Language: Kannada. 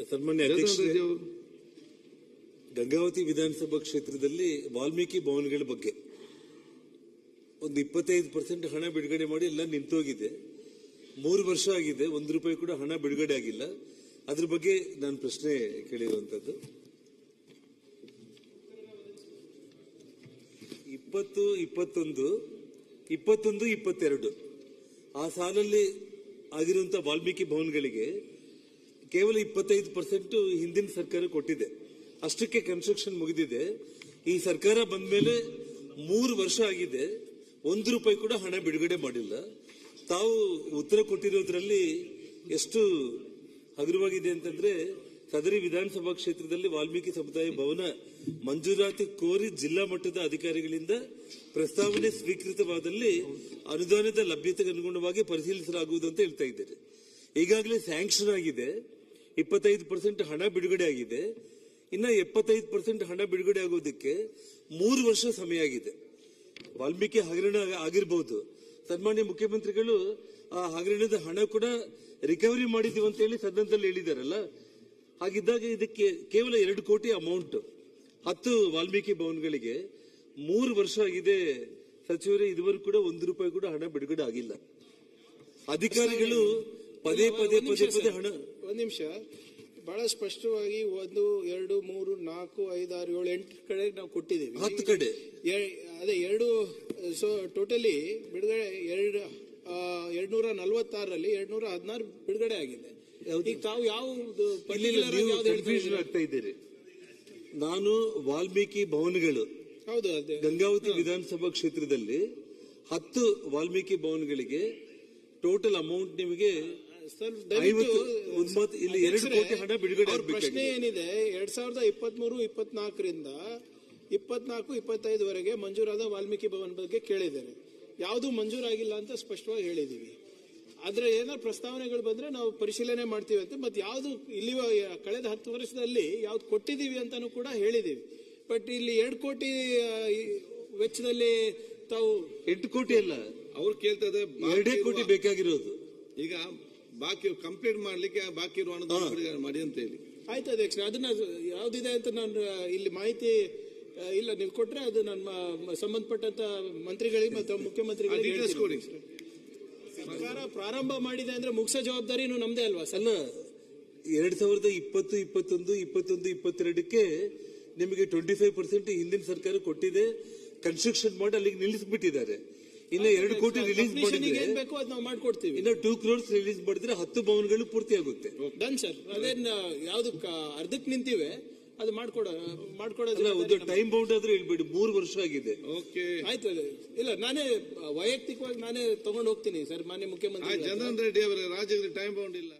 ಸನ್ಮಾನ್ಯ ಅಧ್ಯಕ್ಷರೇ, ಗಂಗಾವತಿ ವಿಧಾನಸಭಾ ಕ್ಷೇತ್ರದಲ್ಲಿ ವಾಲ್ಮೀಕಿ ಭವನಗಳ ಬಗ್ಗೆ ಒಂದು 25% ಹಣ ಬಿಡುಗಡೆ ಮಾಡಿ ಎಲ್ಲ ನಿಂತೋಗಿದೆ. 3 ವರ್ಷ ಆಗಿದೆ, ₹1 ಕೂಡ ಹಣ ಬಿಡುಗಡೆ ಆಗಿಲ್ಲ. ಅದ್ರ ಬಗ್ಗೆ ನಾನು ಪ್ರಶ್ನೆ ಕೇಳಿರುವಂತದ್ದು. 20, 21, 22 ಆ ಸಾಲಲ್ಲಿ ಆಗಿರುವಂತಹ ವಾಲ್ಮೀಕಿ ಭವನಗಳಿಗೆ ಕೇವಲ 25% ಹಿಂದಿನ ಸರ್ಕಾರ ಕೊಟ್ಟಿದೆ. ಅಷ್ಟಕ್ಕೆ ಕನ್ಸ್ಟ್ರಕ್ಷನ್ ಮುಗಿದಿದೆ. ಈ ಸರ್ಕಾರ ಬಂದ ಮೇಲೆ 3 ವರ್ಷ ಆಗಿದೆ, ₹1 ಕೂಡ ಹಣ ಬಿಡುಗಡೆ ಮಾಡಿಲ್ಲ. ತಾವು ಉತ್ತರ ಕೊಟ್ಟಿರೋದ್ರಲ್ಲಿ ಎಷ್ಟು ಹಗುರವಾಗಿದೆ ಅಂತಂದ್ರೆ, ಸದರಿ ವಿಧಾನಸಭಾ ಕ್ಷೇತ್ರದಲ್ಲಿ ವಾಲ್ಮೀಕಿ ಸಮುದಾಯ ಭವನ ಮಂಜೂರಾತಿ ಕೋರಿ ಜಿಲ್ಲಾ ಮಟ್ಟದ ಅಧಿಕಾರಿಗಳಿಂದ ಪ್ರಸ್ತಾವನೆ ಸ್ವೀಕೃತವಾದಲ್ಲಿ ಅನುದಾನದ ಲಭ್ಯತೆಗೆ ಅನುಗುಣವಾಗಿ ಪರಿಶೀಲಿಸಲಾಗುವುದು ಅಂತ ಹೇಳ್ತಾ ಇದ್ದಾರೆ. ಈಗಾಗಲೇ ಸ್ಯಾಂಕ್ಷನ್ ಆಗಿದೆ, 25% ಹಣ ಬಿಡುಗಡೆ ಆಗಿದೆ. ಇನ್ನ 75% ಹಣ ಬಿಡುಗಡೆ ಆಗೋದಕ್ಕೆ 3 ವರ್ಷ ಸಮಯ ಆಗಿದೆ. ವಾಲ್ಮೀಕಿ ಹಗರಣ ಆಗಿರಬಹುದು, ಸನ್ಮಾನ್ಯ ಮುಖ್ಯಮಂತ್ರಿಗಳು ಆ ಹಗರಣದ ಹಣ ಕೂಡ ರಿಕವರಿ ಮಾಡಿದೀವಿ ಅಂತ ಹೇಳಿ ಸದನದಲ್ಲಿ ಹೇಳಿದಾರಲ್ಲ. ಹಾಗಿದ್ದಾಗ ಇದಕ್ಕೆ ಕೇವಲ 2 ಕೋಟಿ ಅಮೌಂಟ್ 10 ವಾಲ್ಮೀಕಿ ಭವನಗಳಿಗೆ 3 ವರ್ಷ ಆಗಿದೆ. ಸಚಿವರೇ, ಇದುವರೆಗೂ ಕೂಡ ₹1 ಕೂಡ ಹಣ ಬಿಡುಗಡೆ ಆಗಿಲ್ಲ. ಅಧಿಕಾರಿಗಳು ಪದೇ ಪದೇ ಹಣ. ಒಂದ್ ನಿಮಿಷ, ಬಹಳ ಸ್ಪಷ್ಟವಾಗಿ 1, 2, 3, 4, 5, 6, 7, 8 ಕಡೆ ನಾವು ಕೊಟ್ಟಿದ್ದೀವಿ. 10 ಕಡೆ ಅದೇ 2. ಸೊ ಟೋಟಲಿ ಬಿಡುಗಡೆ 246ರಲ್ಲಿ 216 ಬಿಡುಗಡೆ ಆಗಿದೆ. ಈಗ ತಾವು ಯಾವ್ದು ಕನ್ಫ್ಯೂಷನ್ ಆಗ್ತಾ ಇದ್ದೀರಿ. ನಾನು ವಾಲ್ಮೀಕಿ ಭವನಗಳು ಗಂಗಾವತಿ ವಿಧಾನಸಭಾ ಕ್ಷೇತ್ರದಲ್ಲಿ 10 ವಾಲ್ಮೀಕಿ ಭವನಗಳಿಗೆ ಟೋಟಲ್ ಅಮೌಂಟ್ ನಿಮಗೆ 2 ಕೋಟಿ ಹಣ ಬಿಡುಗಡೆ. ಪ್ರಶ್ನೆ ಏನಿದೆ, 2023-24ರಿಂದ 24-25ವರೆಗೆ ಮಂಜೂರಾದ ವಾಲ್ಮೀಕಿ ಭವನ ಬಗ್ಗೆ ಕೇಳಿದ್ದಾರೆ. ಯಾವುದು ಮಂಜೂರಾಗಿಲ್ಲ ಅಂತ ಸ್ಪಷ್ಟವಾಗಿ ಹೇಳಿದೀವಿ. ಆದ್ರೆ ಏನಾದ್ರು ಪ್ರಸ್ತಾವನೆಗಳು ಬಂದ್ರೆ ನಾವು ಪರಿಶೀಲನೆ ಮಾಡ್ತೀವಿ ಅಂತ. ಮತ್ತೆ ಯಾವ್ದು ಇಲ್ಲಿ ಕಳೆದ 10 ವರ್ಷದಲ್ಲಿ ಯಾವ್ದು ಕೊಟ್ಟಿದೀವಿ ಅಂತಾನು ಕೂಡ ಹೇಳಿದೀವಿ. ಬಟ್ ಇಲ್ಲಿ 2 ಕೋಟಿ ವೆಚ್ಚದಲ್ಲಿ ತಾವು 8 ಕೋಟಿ ಅಲ್ಲ, ಅವ್ರು ಕೇಳ್ತಾ ಇದ್ದಾರೆ 2 ಕೋಟಿ ಬೇಕಾಗಿರೋದು. ಈಗ ಬಾಕಿ ಕಂಪ್ಲೀಟ್ ಮಾಡ್ಲಿಕ್ಕೆ ಬಾಕಿ ಇರುವ ಹಣ ಮಾಡಿ ಅಂತ ಹೇಳಿ. ಆಯ್ತು ಅಧ್ಯಕ್ಷ, ಅದನ್ನ ಯಾವ್ದಿದೆ ಅಂತ ನಾನು ಇಲ್ಲಿ ಮಾಹಿತಿ ಇಲ್ಲ, ನೀವು ಕೊಟ್ರೆ ಅದು ನನ್ನ ಸಂಬಂಧಪಟ್ಟಂತ ಮಂತ್ರಿಗಳಿಗೆ ಮತ್ತು ಮುಖ್ಯಮಂತ್ರಿಗಳಿಗೆ ಸರ್ಕಾರ ಪ್ರಾರಂಭ ಮಾಡಿದೆ ಅಂದ್ರೆ ಮುಗಿಸೋ ಜವಾಬ್ದಾರಿನೂ ನಮ್ದೇ ಅಲ್ವಾ ಸರ್? 2020, 21, 22ಕ್ಕೆ ನಿಮಗೆ 25% ಹಿಂದಿನ ಸರ್ಕಾರ ಕೊಟ್ಟಿದೆ. ಕನ್ಸ್ಟ್ರಕ್ಷನ್ ಮಾಡಿ ಅಲ್ಲಿಗೆ ನಿಲ್ಲಿಸ್ಬಿಟ್ಟಿದ್ದಾರೆ. ಇನ್ನು 2 ಕೋಟಿ ರಿಲೀಸ್ ಮಾಡಿದ್ರೆ ಬೇಕು ಅದು ನಾವು ಮಾಡ್ಕೊಡ್ತೀವಿ. ಇನ್ನು 2 crores ರಿಲೀಸ್ ಮಾಡಿದ್ರೆ 10 ಭವನಗಳು ಪೂರ್ತಿ ಆಗುತ್ತೆ. Done sir. ಅದೇನ್ ಯಾವ್ದು ಅರ್ಧಕ್ಕೆ ನಿಂತಿವೆ ಅದು ಮಾಡ್ಕೊಡೋದಿಲ್ಲ. ಒಂದು ಟೈಮ್ ಬೌಂಡ್ ಆದ್ರೂ ಹೇಳ್ಬೇಡಿ, 3 ವರ್ಷ ಆಗಿದೆ. ಆಯ್ತು, ಇಲ್ಲ ನಾನೇ ವೈಯಕ್ತಿಕವಾಗಿ ನಾನೇ ತಗೊಂಡು ಹೋಗ್ತೀನಿ ಸರ್. ಮಾನ್ಯ ಮುಖ್ಯಮಂತ್ರಿ ಜನಾರ್ದನ್ ರೆಡ್ಡಿ ಅವರ ರಾಜ್ಯದಲ್ಲಿ ಟೈಮ್ ಬೌಂಡ್ ಇಲ್ಲ.